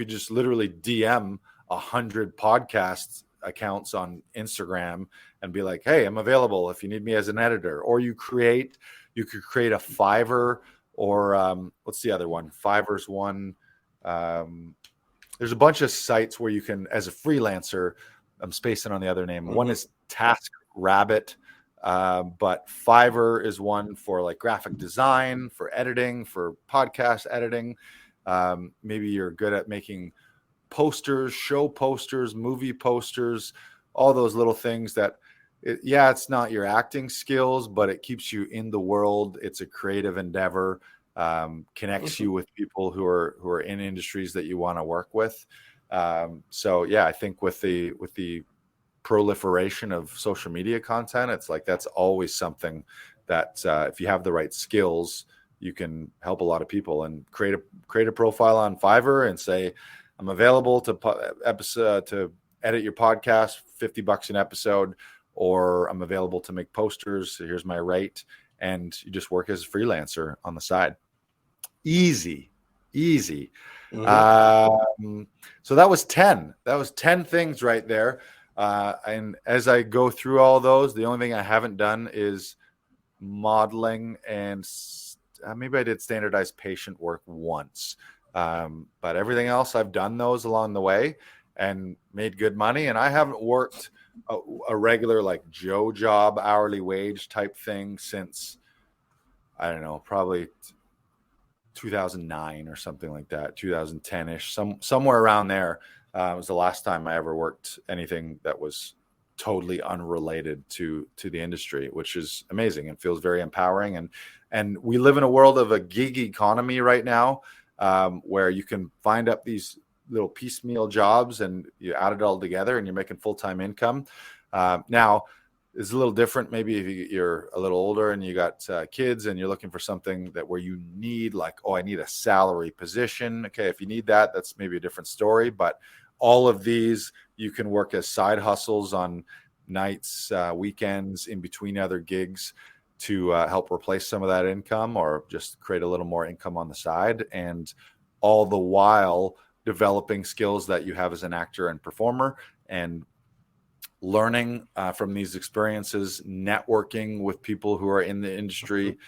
just literally DM 100 podcast accounts on Instagram and be like, hey, I'm available if you need me as an editor. Or you could create a Fiverr, or what's the other one? Fiverr's one. There's a bunch of sites where you can, as a freelancer, I'm spacing on the other name. One is TaskRabbit, but Fiverr is one for like graphic design, for editing, for podcast editing. Maybe you're good at making posters, show posters, movie posters, all those little things that, it's not your acting skills, but it keeps you in the world. It's a creative endeavor, connects you with people who are in industries that you want to work with. So yeah, I think with the proliferation of social media content, it's like that's always something that if you have the right skills, you can help a lot of people. And create a profile on Fiverr and say, I'm available to edit your podcast, $50 an episode, or I'm available to make posters. So here's my rate. And you just work as a freelancer on the side. Easy. So that was 10. That was 10 things right there. And as I go through all those, the only thing I haven't done is modeling, and maybe I did standardized patient work once. But everything else, I've done those along the way and made good money. And I haven't worked a regular like Joe job, hourly wage type thing since, I don't know, probably 2009 or something like that, 2010-ish, somewhere around there. Was the last time I ever worked anything that was totally unrelated to the industry, which is amazing and feels very empowering. And we live in a world of a gig economy right now, where you can find up these little piecemeal jobs and you add it all together and you're making full-time income. Now, it's a little different. Maybe if you're a little older and you got kids and you're looking for something that where you need like, oh, I need a salary position. Okay, if you need that, that's maybe a different story. But all of these, you can work as side hustles on nights, weekends, in between other gigs to help replace some of that income or just create a little more income on the side. And all the while developing skills that you have as an actor and performer, and learning from these experiences, networking with people who are in the industry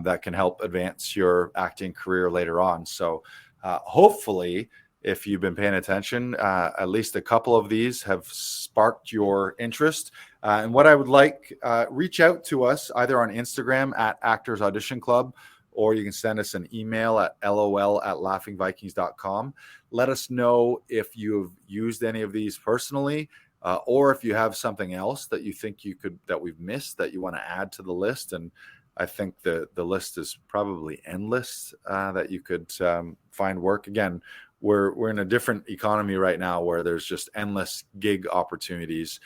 that can help advance your acting career later on. So hopefully, if you've been paying attention, at least a couple of these have sparked your interest. And what I would like, reach out to us either on Instagram at Actors Audition Club, or you can send us an email at lol@laughingvikings.com. Let us know if you've used any of these personally, or if you have something else that you think that we've missed that you want to add to the list. And I think the list is probably endless, that you could find work. Again, we're in a different economy right now where there's just endless gig opportunities,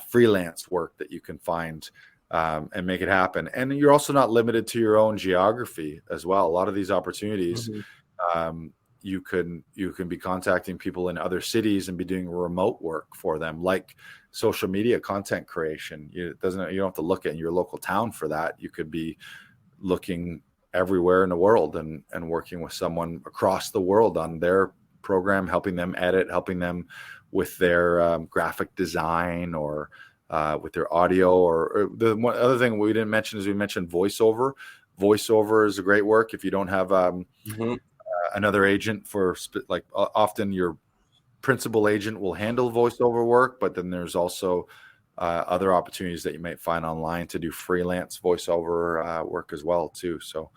freelance work that you can find, and make it happen. And you're also not limited to your own geography as well. A lot of these opportunities, you can be contacting people in other cities and be doing remote work for them, like social media content creation. You don't have to look at your local town for that. You could be looking everywhere in the world and working with someone across the world on their program, helping them edit, helping them with their graphic design or with their audio. Or the one other thing we didn't mention is we mentioned voiceover. Voiceover is a great work if you don't have another agent for often your principal agent will handle voiceover work, but then there's also other opportunities that you might find online to do freelance voiceover work as well too. So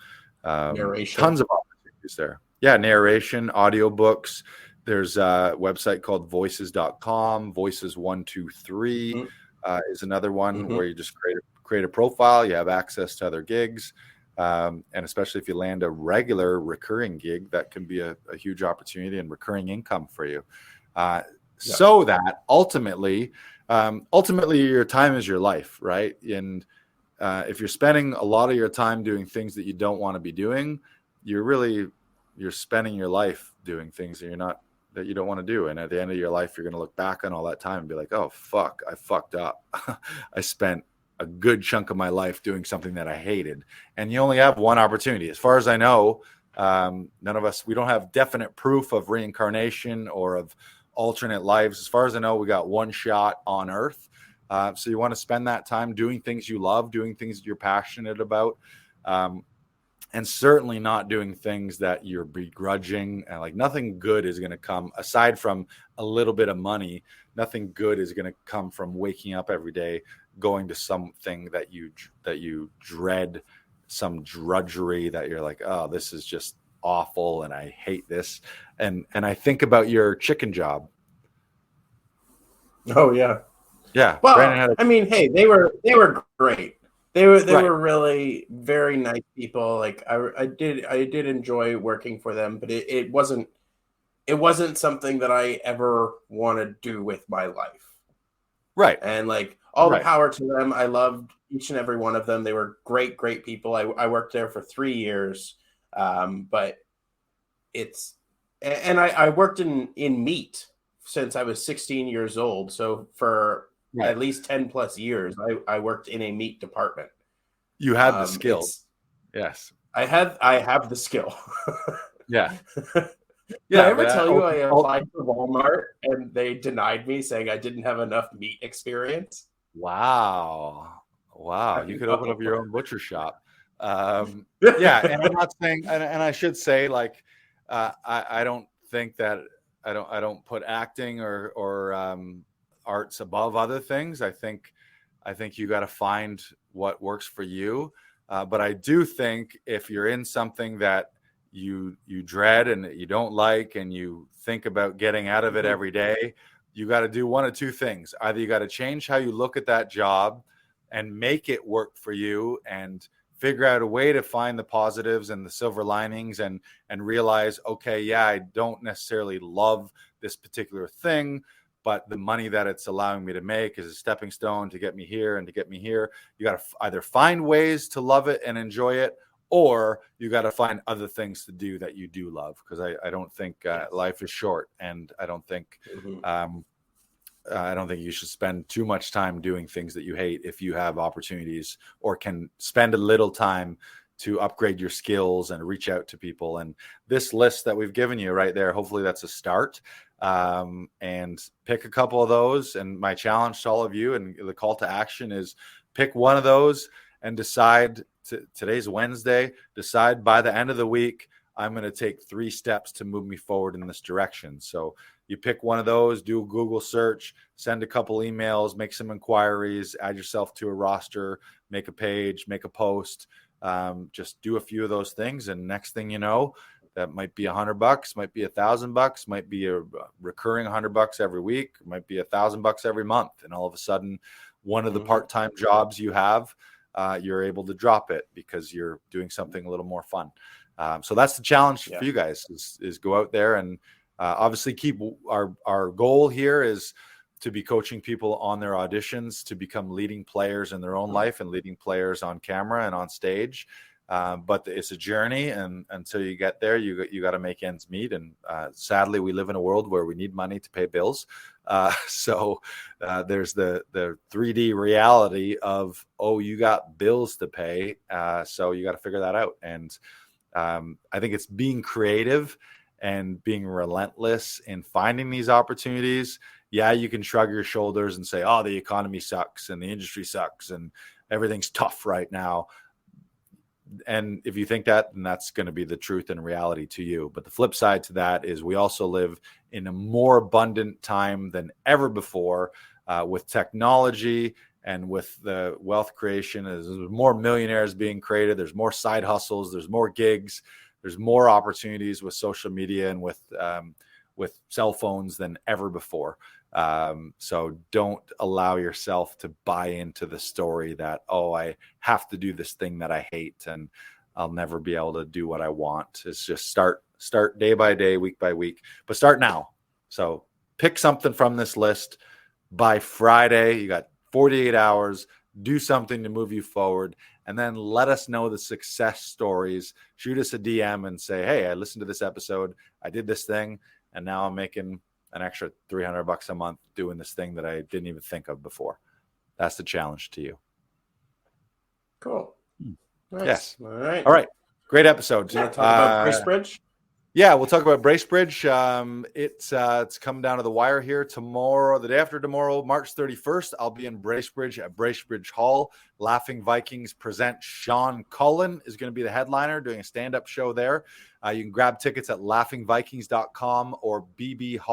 narration. Tons of opportunities there. Yeah, narration, audiobooks. There's a website called voices.com. Voices123 is another one where you just create a profile. You have access to other gigs. And especially if you land a regular recurring gig, that can be a huge opportunity and recurring income for you. So that ultimately your time is your life, right? And if you're spending a lot of your time doing things that you don't want to be doing, you're spending your life doing things that you don't want to do. And at the end of your life, you're going to look back on all that time and be like, oh, fuck, I fucked up. I spent a good chunk of my life doing something that I hated. And you only have one opportunity. As far as I know, none of us, we don't have definite proof of reincarnation or of alternate lives. As far as I know, we got one shot on Earth. So you want to spend that time doing things you love, doing things that you're passionate about, and certainly not doing things that you're begrudging. And like nothing good is going to come aside from a little bit of money. Nothing good is going to come from waking up every day, going to something that you dread, some drudgery that you're like, oh, this is just awful and I hate this. And I think about your chicken job. Oh yeah. Yeah. Well, I mean, hey, they were great. They were really very nice people. Like I did enjoy working for them, but it wasn't something that I ever want to do with my life. Right. And like all the power to them. I loved each and every one of them. They were great people. I worked there for 3 years. But I worked in meat since I was 16 years old. So for at least 10 plus years, I worked in a meat department. You had the skills. Yes. I have the skill. Yeah. Did I Yeah, ever but tell you I applied for Walmart and they denied me, saying I didn't have enough meat experience? wow, I you could open up know. your own butcher shop. Yeah, and I'm not saying, and I should say, like, I don't think that I don't put acting or arts above other things. I think you got to find what works for you. But I do think if you're in something that you dread and that you don't like, and you think about getting out of it every day, you got to do one of two things. Either you got to change how you look at that job and make it work for you, and figure out a way to find the positives and the silver linings, and realize, okay, yeah, I don't necessarily love this particular thing, but the money that it's allowing me to make is a stepping stone to get me here and to get me here. You got to either find ways to love it and enjoy it, or you got to find other things to do that you do love. Because I don't think life is short, and I don't think you should spend too much time doing things that you hate if you have opportunities, or can spend a little time to upgrade your skills and reach out to people. And this list that we've given you right there, hopefully that's a start. And pick a couple of those. And my challenge to all of you, and the call to action, is pick one of those and decide. Today's Wednesday. Decide by the end of the week, I'm going to take 3 steps to move me forward in this direction. So you pick one of those, do a Google search, send a couple emails, make some inquiries, add yourself to a roster, make a page, make a post. Just do a few of those things, and next thing you know, that might be $100, might be $1,000, might be a recurring $100 every week, might be $1,000 every month, and all of a sudden, one of the part-time jobs you have, you're able to drop it because you're doing something a little more fun. So that's the challenge for you guys, is go out there and obviously keep our goal here is to be coaching people on their auditions to become leading players in their own life and leading players on camera and on stage. But it's a journey, and until you get there, you got to make ends meet. And sadly, we live in a world where we need money to pay bills. So there's the 3D reality of, oh, you got bills to pay. So you got to figure that out. And I think it's being creative and being relentless in finding these opportunities. Yeah, you can shrug your shoulders and say, oh, the economy sucks and the industry sucks and everything's tough right now. And if you think that, then that's going to be the truth and reality to you. But the flip side to that is we also live in a more abundant time than ever before, with technology and with the wealth creation. There's more millionaires being created. There's more side hustles. There's more gigs. There's more opportunities with social media and with cell phones than ever before. So don't allow yourself to buy into the story that, oh, I have to do this thing that I hate and I'll never be able to do what I want. It's just start day by day, week by week, but start now. So pick something from this list by Friday. You got 48 hours, do something to move you forward, and then let us know the success stories. Shoot us a DM and say, hey, I listened to this episode. I did this thing, and now I'm making an extra $300 a month doing this thing that I didn't even think of before. That's the challenge to you. Cool. Nice. Yes. All right. All right. Great episode. Do you want to talk about Bracebridge? Yeah, we'll talk about Bracebridge. It's come down to the wire here tomorrow, the day after tomorrow, March 31st. I'll be in Bracebridge at Bracebridge Hall. Laughing Vikings present Sean Cullen is going to be the headliner, doing a stand-up show there. You can grab tickets at laughingvikings.com or bbhall.ca.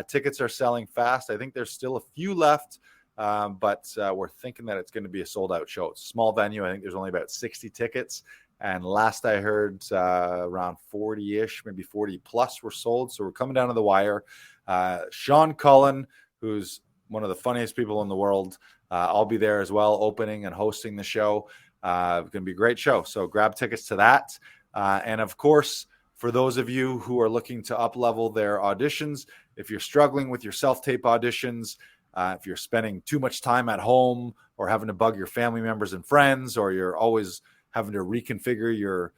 Tickets are selling fast. I think there's still a few left, but we're thinking that it's going to be a sold-out show. It's a small venue. I think there's only about 60 tickets. And last I heard, around 40-ish, maybe 40 plus were sold. So we're coming down to the wire. Sean Cullen, who's one of the funniest people in the world, I'll be there as well, opening and hosting the show. It's going to be a great show. So grab tickets to that. And of course, for those of you who are looking to up-level their auditions, if you're struggling with your self-tape auditions, if you're spending too much time at home or having to bug your family members and friends, or you're always having to reconfigure your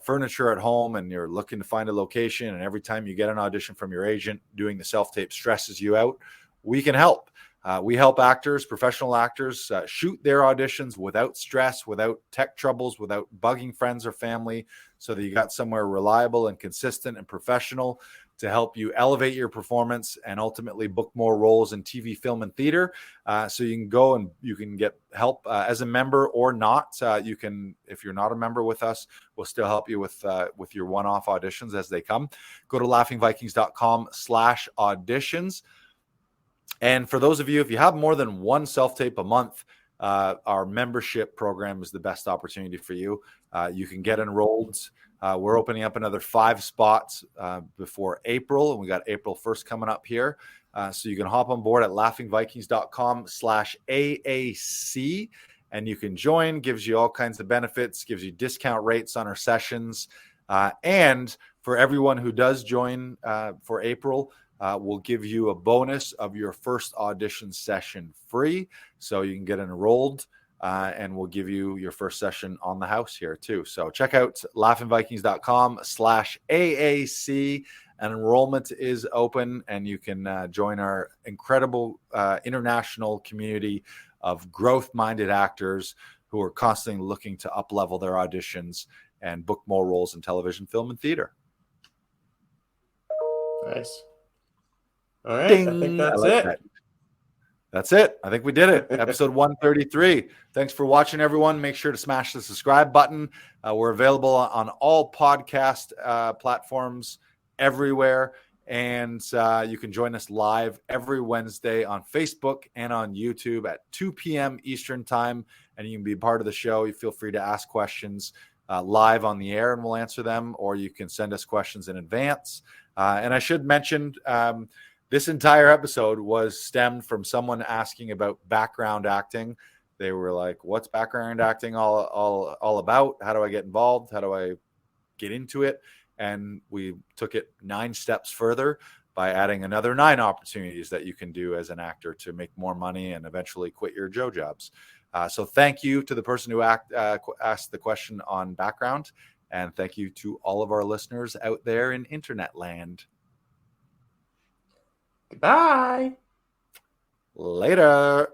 furniture at home and you're looking to find a location, and every time you get an audition from your agent, doing the self-tape stresses you out, we can help. We help actors, professional actors, shoot their auditions without stress, without tech troubles, without bugging friends or family. so that you got somewhere reliable and consistent and professional to help you elevate your performance and ultimately book more roles in TV, film, and theater. So you can go and you can get help as a member or not. You can, if you're not a member with us, we'll still help you with your one-off auditions as they come. Go to laughingvikings.com/auditions. And for those of you, if you have more than one self-tape a month, our membership program is the best opportunity for you. You can get enrolled. We're opening up another 5 spots before April, and we got April 1st coming up here. So you can hop on board at laughingvikings.com/AAC, and you can join. Gives you all kinds of benefits, gives you discount rates on our sessions. And for everyone who does join for April, we'll give you a bonus of your first audition session free. So you can get enrolled. And we'll give you your first session on the house here too. So check out laughingvikings.com/AAC. And enrollment is open, and you can join our incredible international community of growth-minded actors who are constantly looking to up-level their auditions and book more roles in television, film, and theater. Nice. All right, Ding. I think that's like it. That. That's it. I think we did it. Episode 133. Thanks for watching, everyone. Make sure to smash the subscribe button. We're available on all podcast platforms everywhere. And you can join us live every Wednesday on Facebook and on YouTube at 2 p.m. Eastern time. And you can be part of the show. You feel free to ask questions live on the air, and we'll answer them. Or you can send us questions in advance. And I should mention, this entire episode was stemmed from someone asking about background acting. They were like, what's background acting all about? How do I get involved? How do I get into it? And we took it 9 steps further by adding another 9 opportunities that you can do as an actor to make more money and eventually quit your Joe jobs. So thank you to the person who asked the question on background. And thank you to all of our listeners out there in internet land. Goodbye. Later.